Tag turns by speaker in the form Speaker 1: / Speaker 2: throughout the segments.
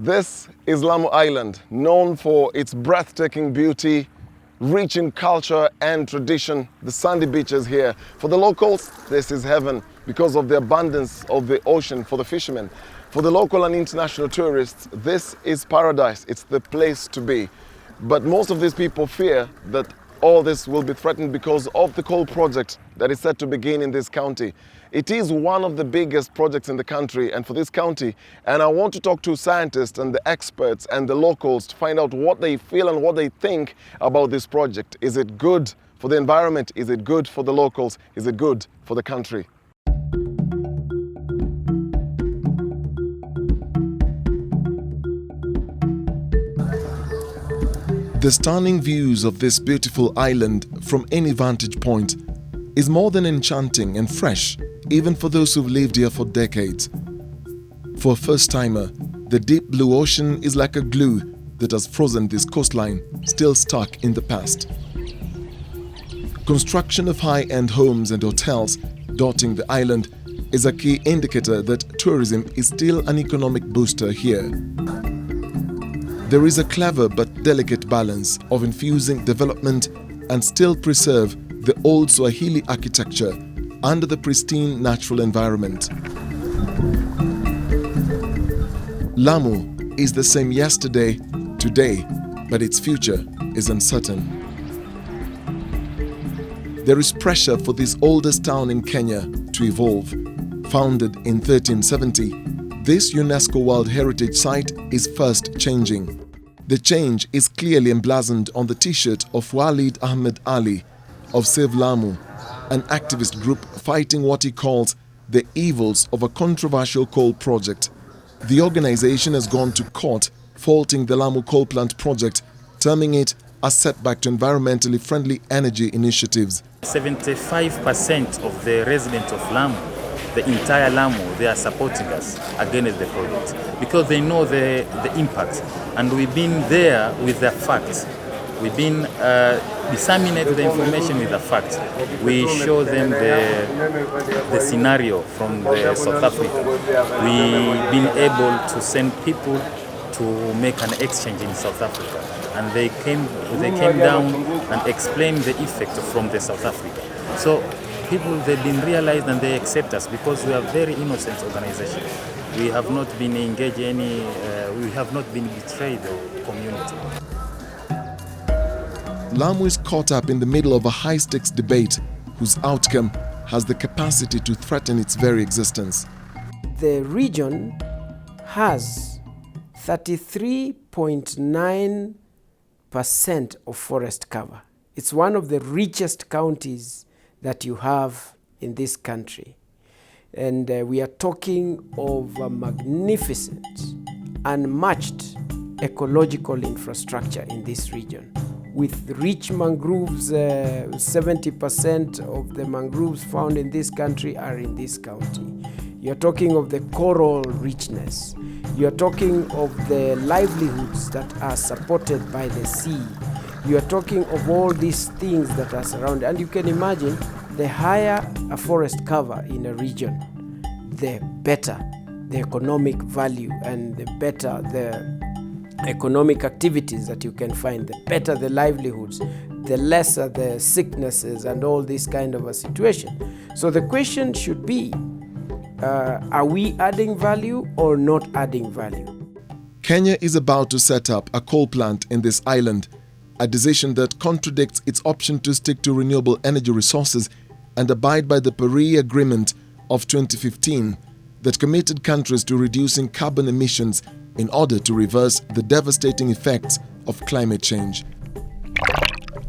Speaker 1: This is Lamu Island, known for its breathtaking beauty, rich in culture and tradition. The sandy beaches here. For the locals, this is heaven because of the abundance of the ocean for the fishermen. For the local and international tourists, this is paradise. It's the place to be. But most of these people fear that all this will be threatened because of the coal project that is set to begin in this county. It is one of the biggest projects in the country and for this county. And I want to talk to scientists and the experts and the locals to find out what they feel and what they think about this project. Is it good for the environment? Is it good for the locals? Is it good for the country? The stunning views of this beautiful island from any vantage point is more than enchanting and fresh, even for those who've lived here for decades. For a first-timer, the deep blue ocean is like a glue that has frozen this coastline, still stuck in the past. Construction of high-end homes and hotels dotting the island is a key indicator that tourism is still an economic booster here. There is a clever but delicate balance of infusing development and still preserve the old Swahili architecture under the pristine natural environment. Lamu is the same yesterday, today, but its future is uncertain. There is pressure for this oldest town in Kenya to evolve. Founded in 1370, this UNESCO World Heritage Site is first changing. The change is clearly emblazoned on the t-shirt of Walid Ahmed Ali of Save Lamu, an activist group fighting what he calls the evils of a controversial coal project. The organization has gone to court faulting the Lamu coal plant project, terming it a setback to environmentally friendly energy initiatives.
Speaker 2: 75% of the residents of Lamu, the entire Lamu, they are supporting us against the project because they know the impact, and we've been there with the facts. We've been disseminating the information with the facts. We show them the scenario from South Africa. We've been able to send people to make an exchange in South Africa, and they came down and explained the effect from the South Africa. So people, they've been realized and they accept us because we are a very innocent organization. We have not been engaged we have not been betrayed the community.
Speaker 1: Lamu is caught up in the middle of a high-stakes debate whose outcome has the capacity to threaten its very existence.
Speaker 3: The region has 33.9% of forest cover. It's one of the richest counties that you have in this country. And we are talking of a magnificent, unmatched ecological infrastructure in this region. With rich mangroves, 70% of the mangroves found in this country are in this county. You're talking of the coral richness. You're talking of the livelihoods that are supported by the sea. You're talking of all these things that are surrounded. And you can imagine, the higher a forest cover in a region, the better the economic value and the better the economic activities that you can find, the better the livelihoods, the lesser the sicknesses and all this kind of a situation. So the question should be, are we adding value or not adding value?
Speaker 1: Kenya is about to set up a coal plant in this island, a decision that contradicts its option to stick to renewable energy resources and abide by the Paris Agreement of 2015 that committed countries to reducing carbon emissions in order to reverse the devastating effects of climate change.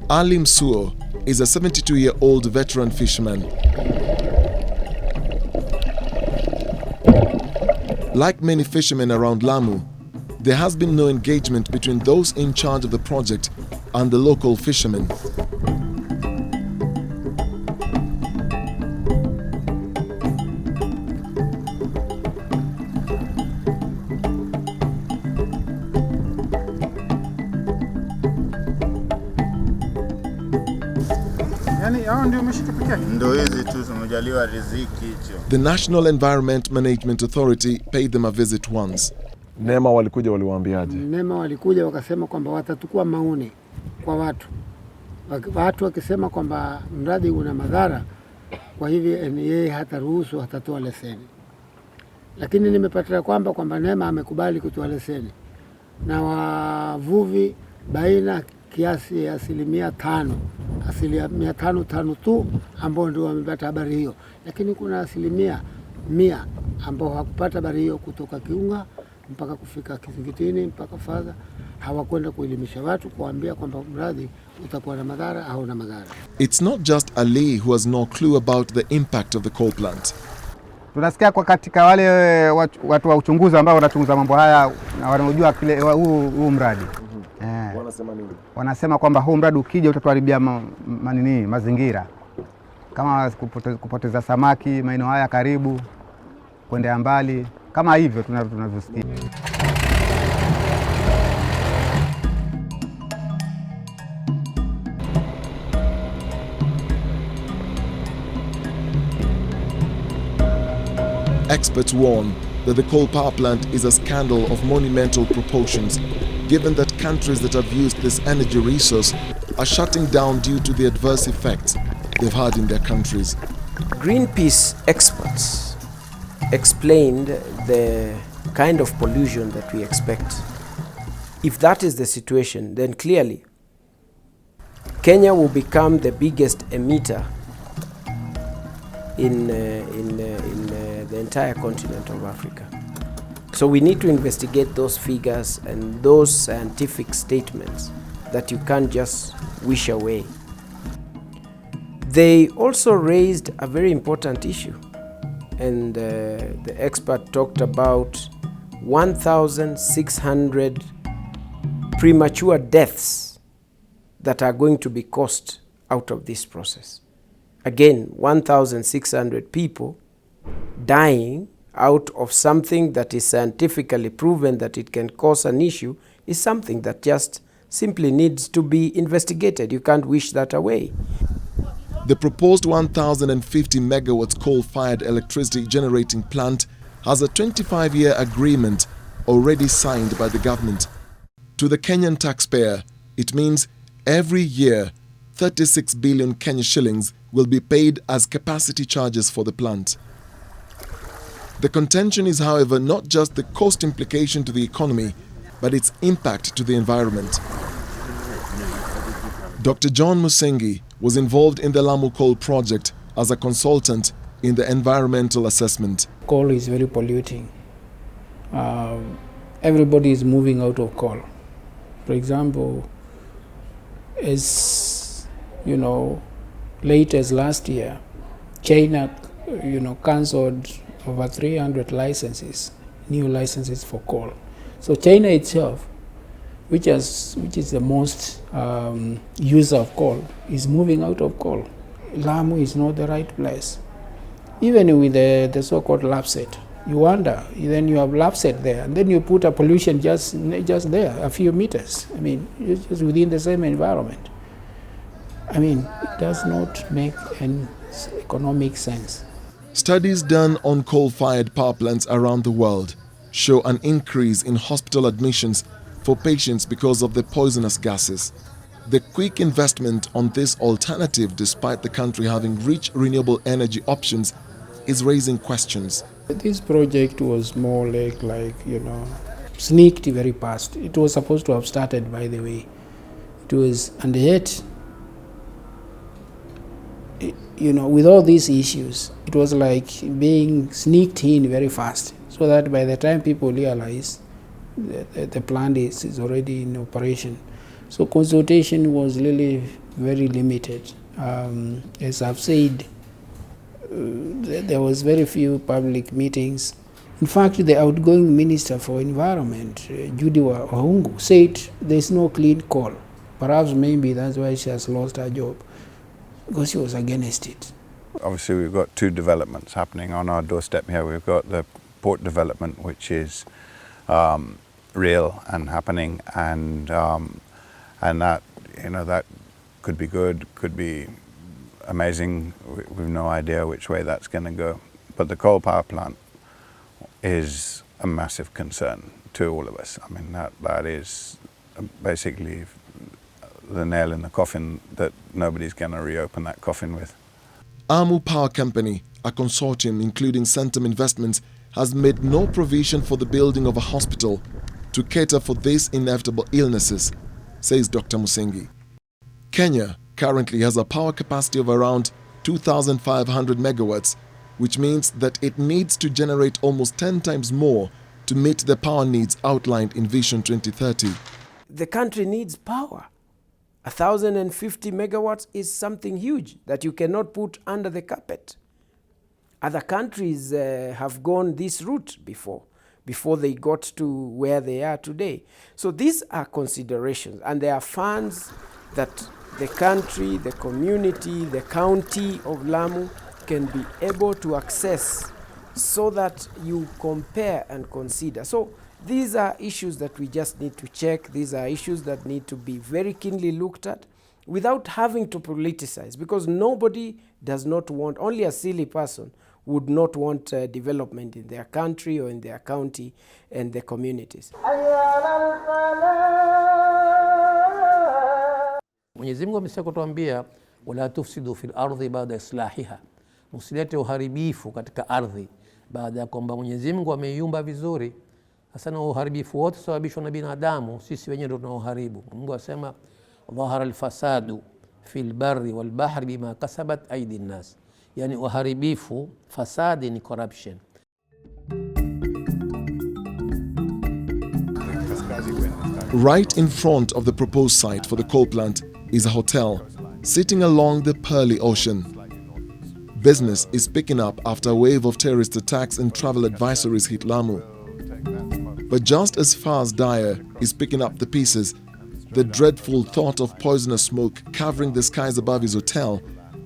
Speaker 1: Ali Msuo is a 72-year-old veteran fisherman. Like many fishermen around Lamu, there has been no engagement between those in charge of the project and the local fishermen. The National Environment Management Authority paid them a visit once. NEMA walikuja waliwaambiaje?
Speaker 4: NEMA walikuja wakasema kwamba watatukua maoni kwa watu. Watu wakisema kwamba mradi una madhara, kwa hivyo yeye hataruhusu, hatatoa leseni. Lakini nimepata kwamba NEMA amekubali kutoa leseni na wavuvi baina kiasi ya 5%, 505 tu ambao ndio wamepata habari hiyo, lakini kuna 100% ambao hawakupata habari hiyo kutoka Kiunga mpaka kufika Kizingitini mpaka Fadha. Hawakwenda kuelimisha watu kuambia kwamba mradi utakuwa na madhara au na madhara.
Speaker 1: It's not just Ali who has no clue about the impact of the coal plant.
Speaker 5: Tunasikia kwa katika wale watu wa uchunguzi ambao wanachunguza mambo haya na wanaojua kile huu mradi.
Speaker 1: Wanasema nini?
Speaker 5: Wanasema kwamba huu mradi ukija utatuharibia mazingira. Kama kupoteza samaki maeneo haya karibu, kwenda mbali, kama hivyo tunavyosikia.
Speaker 1: Experts warn that the coal power plant is a scandal of monumental proportions, given that countries that have used this energy resource are shutting down due to the adverse effects they've had in their countries.
Speaker 3: Greenpeace experts explained the kind of pollution that we expect. If that is the situation, then clearly Kenya will become the biggest emitter in the entire continent of Africa. So we need to investigate those figures and those scientific statements that you can't just wish away. They also raised a very important issue, and the expert talked about 1,600 premature deaths that are going to be caused out of this process. Again, 1,600 people dying out of something that is scientifically proven that it can cause an issue is something that just simply needs to be investigated. You can't wish that away.
Speaker 1: The proposed 1,050 megawatts coal-fired electricity generating plant has a 25-year agreement already signed by the government. To the Kenyan taxpayer, it means every year 36 billion Kenya shillings will be paid as capacity charges for the plant. The contention is, however, not just the cost implication to the economy, but its impact to the environment. Dr. John Musengi was involved in the Lamu coal project as a consultant in the environmental assessment.
Speaker 6: Coal is very polluting. Everybody is moving out of coal. For example, as you know, late as last year, China, cancelled over 300 licenses, new licenses for coal. So China itself, which is the most user of coal, is moving out of coal. Lamu is not the right place. Even with the so-called lapset, you wonder, then you have lapset there, and then you put a pollution just there, a few meters. I mean, it's just within the same environment. I mean, it does not make any economic sense.
Speaker 1: Studies done on coal-fired power plants around the world show an increase in hospital admissions for patients because of the poisonous gases. The quick investment on this alternative, despite the country having rich renewable energy options, is raising questions.
Speaker 6: This project was more like sneaked very fast. It was supposed to have started, by the way. It was, and yet, with all these issues, it was like being sneaked in very fast, so that by the time people realize the plant is already in operation. So consultation was really very limited. As I've said, there was very few public meetings. In fact, the outgoing Minister for Environment, Judy Wahungu, said there's no clean coal. Perhaps maybe that's why she has lost her job, because she was against it.
Speaker 7: Obviously, we've got two developments happening on our doorstep here. We've got the port development, which is real and happening, and that that could be good, could be amazing. We've no idea which way that's going to go. But the coal power plant is a massive concern. to all of us. I mean, that is basically the nail in the coffin that nobody's going to reopen that coffin with.
Speaker 1: Amu Power Company, a consortium including Centum Investments, has made no provision for the building of a hospital to cater for these inevitable illnesses, says Dr. Musengi. Kenya currently has a power capacity of around 2,500 megawatts, which means that it needs to generate almost 10 times more to meet the power needs outlined in Vision 2030.
Speaker 3: The country needs power. 1,050 megawatts is something huge that you cannot put under the carpet. Other countries have gone this route before they got to where they are today. So these are considerations, and there are funds that the country, the community, the county of Lamu can be able to access so that you compare and consider. So these are issues that we just need to check. These are issues that need to be very keenly looked at without having to politicize, because nobody does not want, only a silly person would not want development in their country or in their county and the communities.
Speaker 8: Mwenyezi Mungu amesema kutuambia wala tufsidu fil ardhi baada islahiha, msilete uharibifu katika ardhi baada ya kwamba Mwenyezi Mungu ameiumba vizuri. Hasa na uharibifu wote sababishwa na binadamu, sisi wenyewe ndio tunaoharibu. Mungu asema dhahara alfasadu fil barri wal bahri bima kasabat aidi nnas, yani uharibifu, fasadi ni corruption.
Speaker 1: Right in front of the proposed site for the coal plant is a hotel sitting along the pearly ocean. Business is picking up after a wave of terrorist attacks and travel advisories hit Lamu. But just as far as Dyer is picking up the pieces, the dreadful thought of poisonous smoke covering the skies above his hotel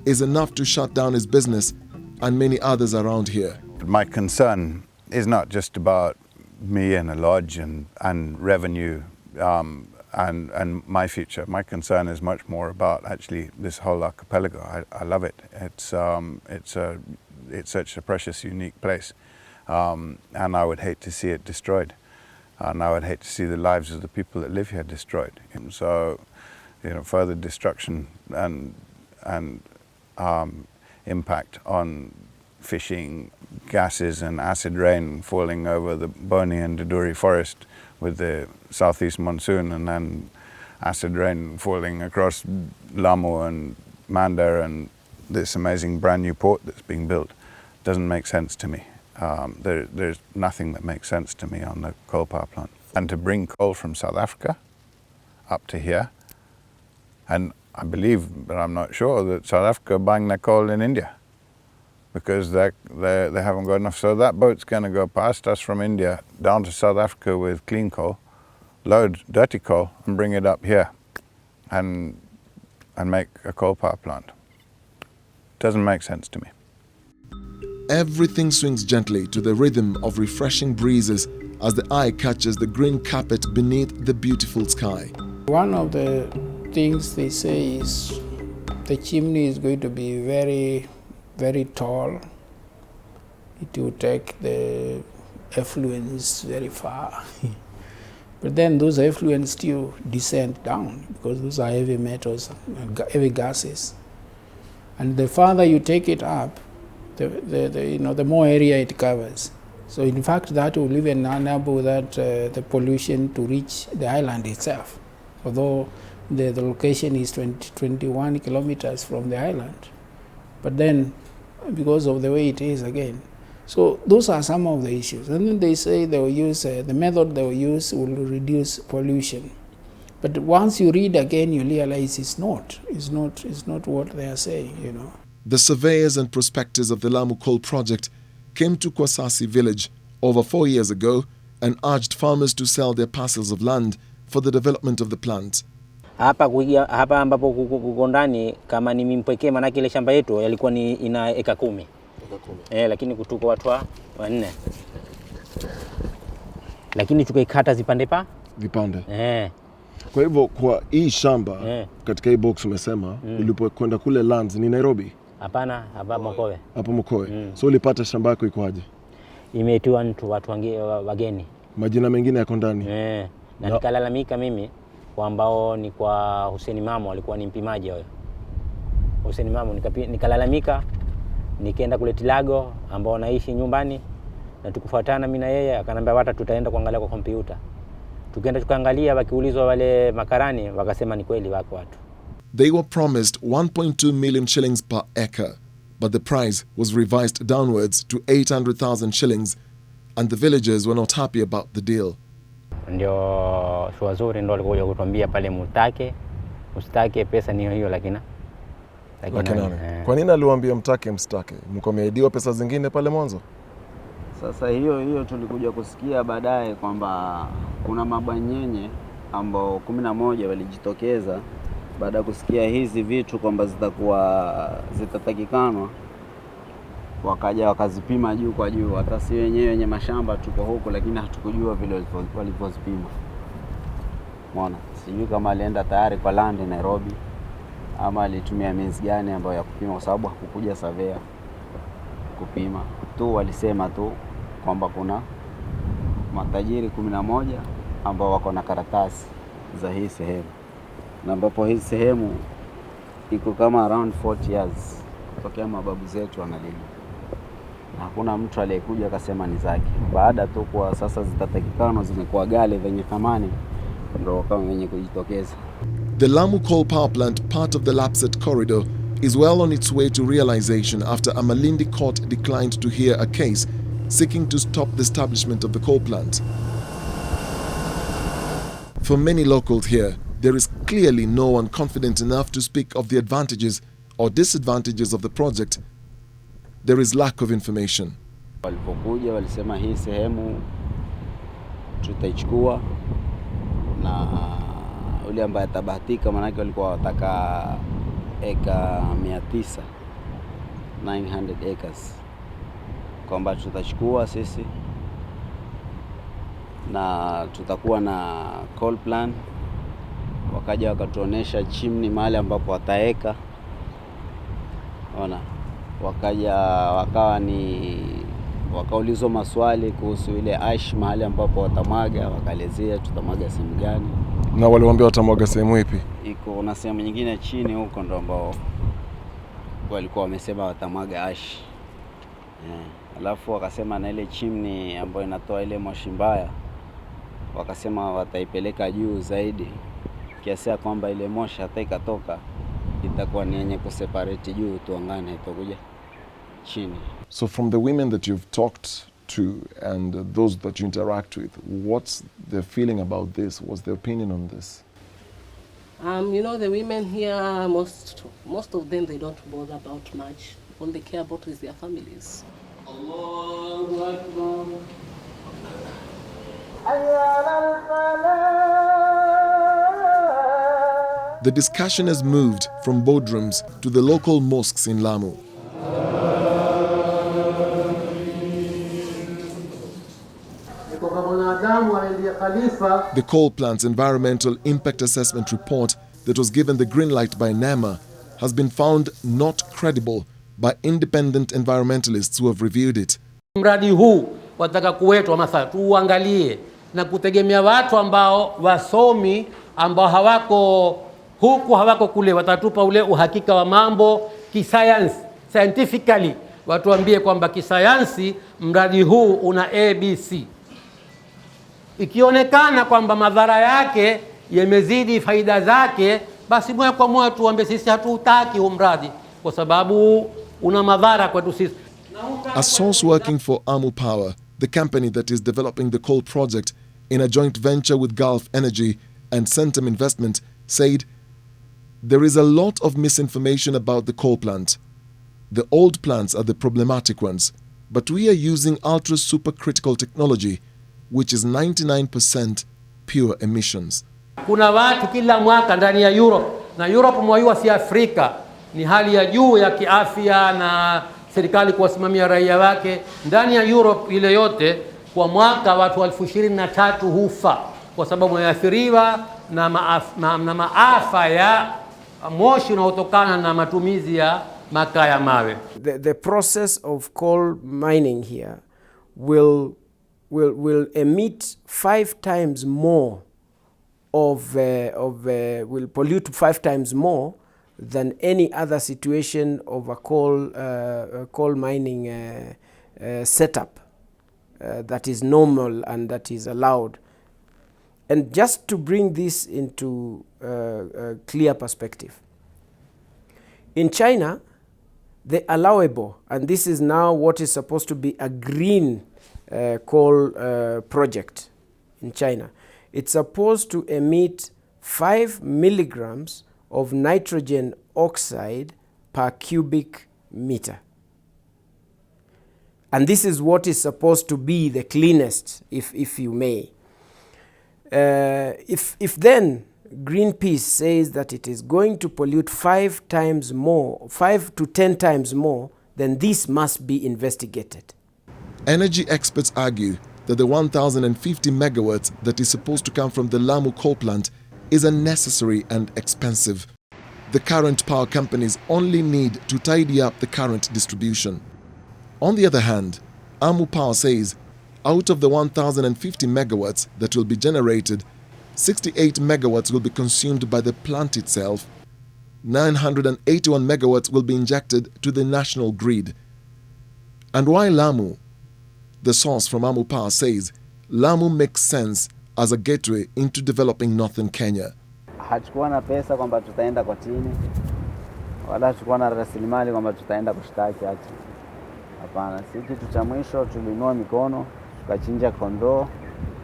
Speaker 1: is enough to shut down his business and many others around here.
Speaker 7: My concern is not just about me and a lodge and revenue and my future. My concern is much more about actually this whole archipelago. I love it. It's such a precious, unique place, and I would hate to see it destroyed, and I would hate to see the lives of the people that live here destroyed. And so, further destruction and impact on fishing, gases and acid rain falling over the Boni and Duduri forest with the southeast monsoon, and then acid rain falling across Lamu and Manda and this amazing brand new port that's being built doesn't make sense to me. There's nothing that makes sense to me on the coal power plant. And to bring coal from South Africa up to here, and I believe, but I'm not sure, that South Africa are buying their coal in India because they haven't got enough. So that boat's going to go past us from India down to South Africa with clean coal, load dirty coal and bring it up here and make a coal power plant. Doesn't make sense to me.
Speaker 1: Everything swings gently to the rhythm of refreshing breezes as the eye catches the green carpet beneath the beautiful sky.
Speaker 6: One of the things they say is the chimney is going to be very, very tall. It will take the effluents very far. But then those effluents still descend down because those are heavy metals, heavy gases. And the farther you take it up, the more area it covers. So in fact, that will even enable the pollution to reach the island itself, although the location is 21 kilometers from the island. But then, because of the way it is again. So those are some of the issues. And then they say they will use, the method they will use will reduce pollution. But once you read again, you realize it's not what they are saying,
Speaker 1: The surveyors and prospectors of the Lamu Coal Project came to Kwasasi village over 4 years ago and urged farmers to sell their parcels of land for the development of the plant.
Speaker 9: Hapa ambapo kuko ndani kama ni mimpwekee, manake ile shamba yetu yalikuwa ina eka 10. Lakini kutuko watu 4. Lakini tukaikata vipande.
Speaker 1: Kwa hivyo kwa hii shamba katika hii box umesema ulipokwenda kule lands ni Nairobi?
Speaker 9: Hapana, hapa
Speaker 1: Mokowe. So ulipata shamba yako ikoaje?
Speaker 9: Imeitiwa watu wageni.
Speaker 1: Majina mengine yako ndani.
Speaker 9: Na nikalalamika mimi kwa ambao ni kwa Hussein Mamo, alikuwa ni mpimaji huyo. Hussein Mamo nikalalamika, nikaenda kule Tilago ambao naishi nyumbani, na tukufuatana mimi na yeye, akanambia wata tutaenda kuangalia kwa kompyuta. Tukaenda tukaangalia, wakiulizwa wale makarani wakasema ni kweli wako watu.
Speaker 1: They were promised 1.2 million shillings per acre, but the price was revised downwards to 800,000 shillings, and the villagers were not happy about the deal.
Speaker 9: Ndio Shwazuri ndo alikuja kutuambia pale mstake pesa ni hiyo lakini
Speaker 1: kwa nini aliwaambia mtake mstake? Mko mmeahidiwa pesa zingine pale mwanzo?
Speaker 10: Sasa hiyo tulikuja kusikia baadaye kwamba kuna mabanyenye ambao 11 walijitokeza baada ya kusikia hizi vitu kwamba zitatakikanwa, wakaja wakazipima juu kwa juu. Hata si wenye mashamba tuko huko, lakini hatukujua vile walivyozipima. Umeona, sijui kama alienda tayari kwa land Nairobi ama alitumia means gani ambayo ya kupima, kwa sababu hakukuja surveyor kupima tu. Walisema tu kwamba kuna matajiri 11 ambao wako na karatasi za hii sehemu, na ambapo hii sehemu iko kama around 40 years kutokea mababu zetu wanalima, na hakuna mtu aliyekuja akasema ni zake. Baada tu kwa sasa zitatakikana zimekuwa gale venye thamani, ndio kama wenye kujitokeza.
Speaker 1: The Lamu coal power plant, part of the Lapsset corridor, is well on its way to realization after a Malindi court declined to hear a case seeking to stop the establishment of the coal plant. For many locals here, there is clearly no one confident enough to speak of the advantages or disadvantages of the project. There is lack of information.
Speaker 10: Walipokuja walisema hii sehemu tutaichukua, na ule ambaye atabahatika, manake walikuwa wataka eka 900 acres, kwamba tutachukua sisi na tutakuwa na coal plan. Wakaja wakatuonesha chimney mahali ambapo wataeka. Ona, wakaja wakaulizwa maswali kuhusu ile ash mahali ambapo watamwaga, wakaelezea tutamwaga sehemu gani.
Speaker 1: Na waliwaambia watamwaga sehemu ipi?
Speaker 10: Iko na sehemu nyingine chini huko ndo ambao walikuwa wamesema watamwaga ash. Alafu wakasema na ile chimney ambayo inatoa ile moshi mbaya, wakasema wataipeleka juu zaidi, kiasi ya kwamba ile moshi hata ikatoka itakuwa ni yenye kuseparate juu tuangane itakuja chini.
Speaker 1: So from the women that you've talked to and those that you interact with, what's their feeling about this? What's their opinion on this?
Speaker 11: You know, the women here, most of them, they don't bother about much. All they care about is their families.
Speaker 1: The discussion has moved from boardrooms to the local mosques in Lamu. The coal plant's environmental impact assessment report that was given the green light by NEMA has been found not credible by independent environmentalists who have reviewed it.
Speaker 8: Mradi huu wataka kuwetwa mathalan tuangalie na kutegemea watu ambao wasomi ambao hawako huku hawako kule, watatupa ule uhakika wa mambo kisayansi, scientifically watuambie kwamba kisayansi mradi huu una ABC. Ikionekana kwamba madhara yake yamezidi faida zake, basi moja kwa moja tuambie sisi hatutaki huu mradi kwa sababu una madhara kwetu sisi.
Speaker 1: A source working for Amu Power, the company that is developing the coal project in a joint venture with Gulf Energy and Centum Investment, said there is a lot of misinformation about the coal plant. The old plants are the problematic ones, but we are using ultra supercritical technology, which is 99% pure emissions.
Speaker 8: Kuna watu kila mwaka ndani ya Europe, na Europe mwajua si Afrika, ni hali ya juu ya kiafya na serikali kuwasimamia raia wake. Ndani ya Europe ile yote kwa mwaka watu 23,000 hufa kwa sababu wanaathiriwa na maafa ya moshi unaotokana na matumizi ya makaa ya mawe.
Speaker 3: The process of coal mining here will will emit 5 times more will pollute 5 times more than any other situation of a coal mining setup that is normal and that is allowed. And just to bring this into a clear perspective, in China, the allowable, and this is now what is supposed to be a green coal project in China, it's supposed to emit 5 milligrams of nitrogen oxide per cubic meter. And this is what is supposed to be the cleanest, if you may. If then Greenpeace says that it is going to pollute 5 times more, 5 to 10 times more, then this must be investigated.
Speaker 1: Energy experts argue that the 1,050 megawatts that is supposed to come from the Lamu coal plant is unnecessary and expensive. The current power companies only need to tidy up the current distribution. On the other hand, Amu Power says out of the 1,050 megawatts that will be generated, 68 megawatts will be consumed by the plant itself. 981 megawatts will be injected to the national grid. And why Lamu? The source from Amu Power says Lamu makes sense as a gateway into developing northern Kenya.
Speaker 10: Hatukuwa na pesa kwamba tutaenda kotini, wala hatukuwa na rasilimali kwamba tutaenda kushtaki ati. Hapana, si kitu cha mwisho tulinua mikono, tukachinja kondoo,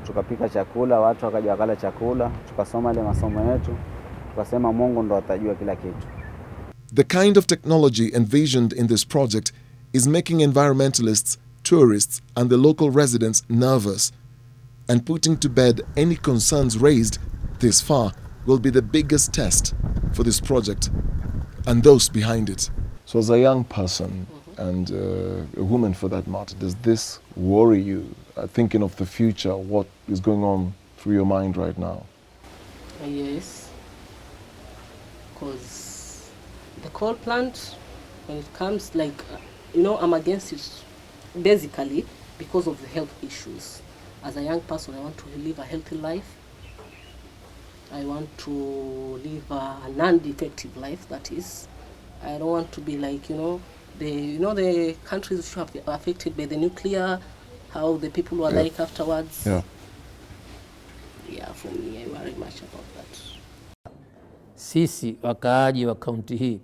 Speaker 10: tukapika chakula, watu wakaja wakala chakula, tukasoma ile masomo yetu, tukasema Mungu ndo atajua kila kitu.
Speaker 1: The kind of technology envisioned in this project is making environmentalists, tourists and the local residents nervous, and putting to bed any concerns raised this far will be the biggest test for this project and those behind it. So as a young person and a woman for that matter, does this worry you, thinking of the future, what is going on through your mind right now?
Speaker 11: Yes, because the coal plant, when it comes, like, I'm against it basically because of the health issues. As a young person, I want to live a healthy life. I want to live a non-defective life, that is. I don't want to be like, the countries which have been affected by the nuclear, how the people were like afterwards. Yeah, for me, I worry much about that.
Speaker 8: Sisi wakaaji wa kaunti hii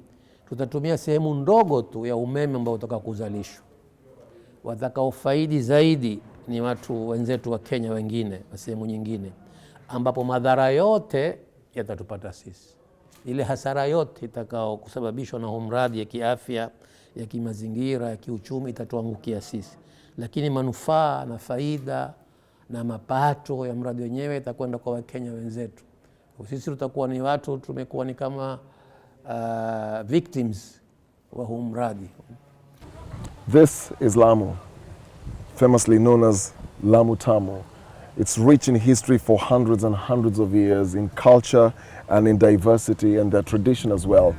Speaker 8: tutatumia sehemu ndogo tu ya umeme ambao utaka kuzalishwa. Watakaofaidi zaidi ni watu wenzetu wa Kenya wengine wa sehemu nyingine, ambapo madhara yote yatatupata sisi. Ile hasara yote itakao kusababishwa na mradi ya kiafya, ya kimazingira, ya kiuchumi itatuangukia sisi. Lakini manufaa na faida na mapato ya mradi wenyewe itakwenda kwa Wakenya wenzetu. Sisi tutakuwa ni watu, tumekuwa ni kama victims wa huu mradi.
Speaker 1: This is Lamu, famously known as Lamu Tamu. It's rich in history for hundreds and hundreds of years, in culture and in diversity and their tradition as well.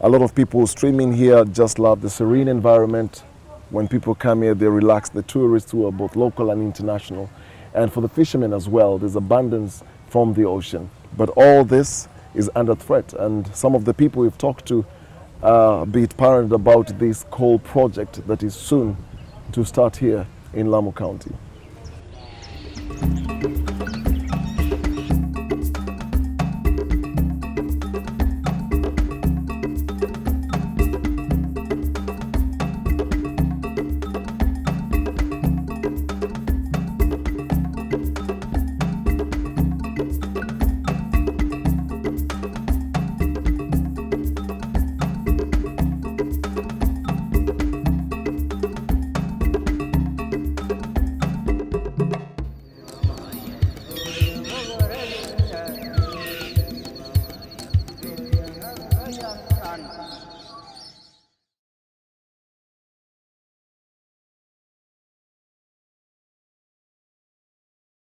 Speaker 1: A lot of people streaming here just love the serene environment. When people come here, they relax. The tourists who are both local and international. And for the fishermen as well, there's abundance from the ocean. But all this is under threat. And some of the people we've talked to are a bit paranoid about this coal project that is soon to start here in Lamu County.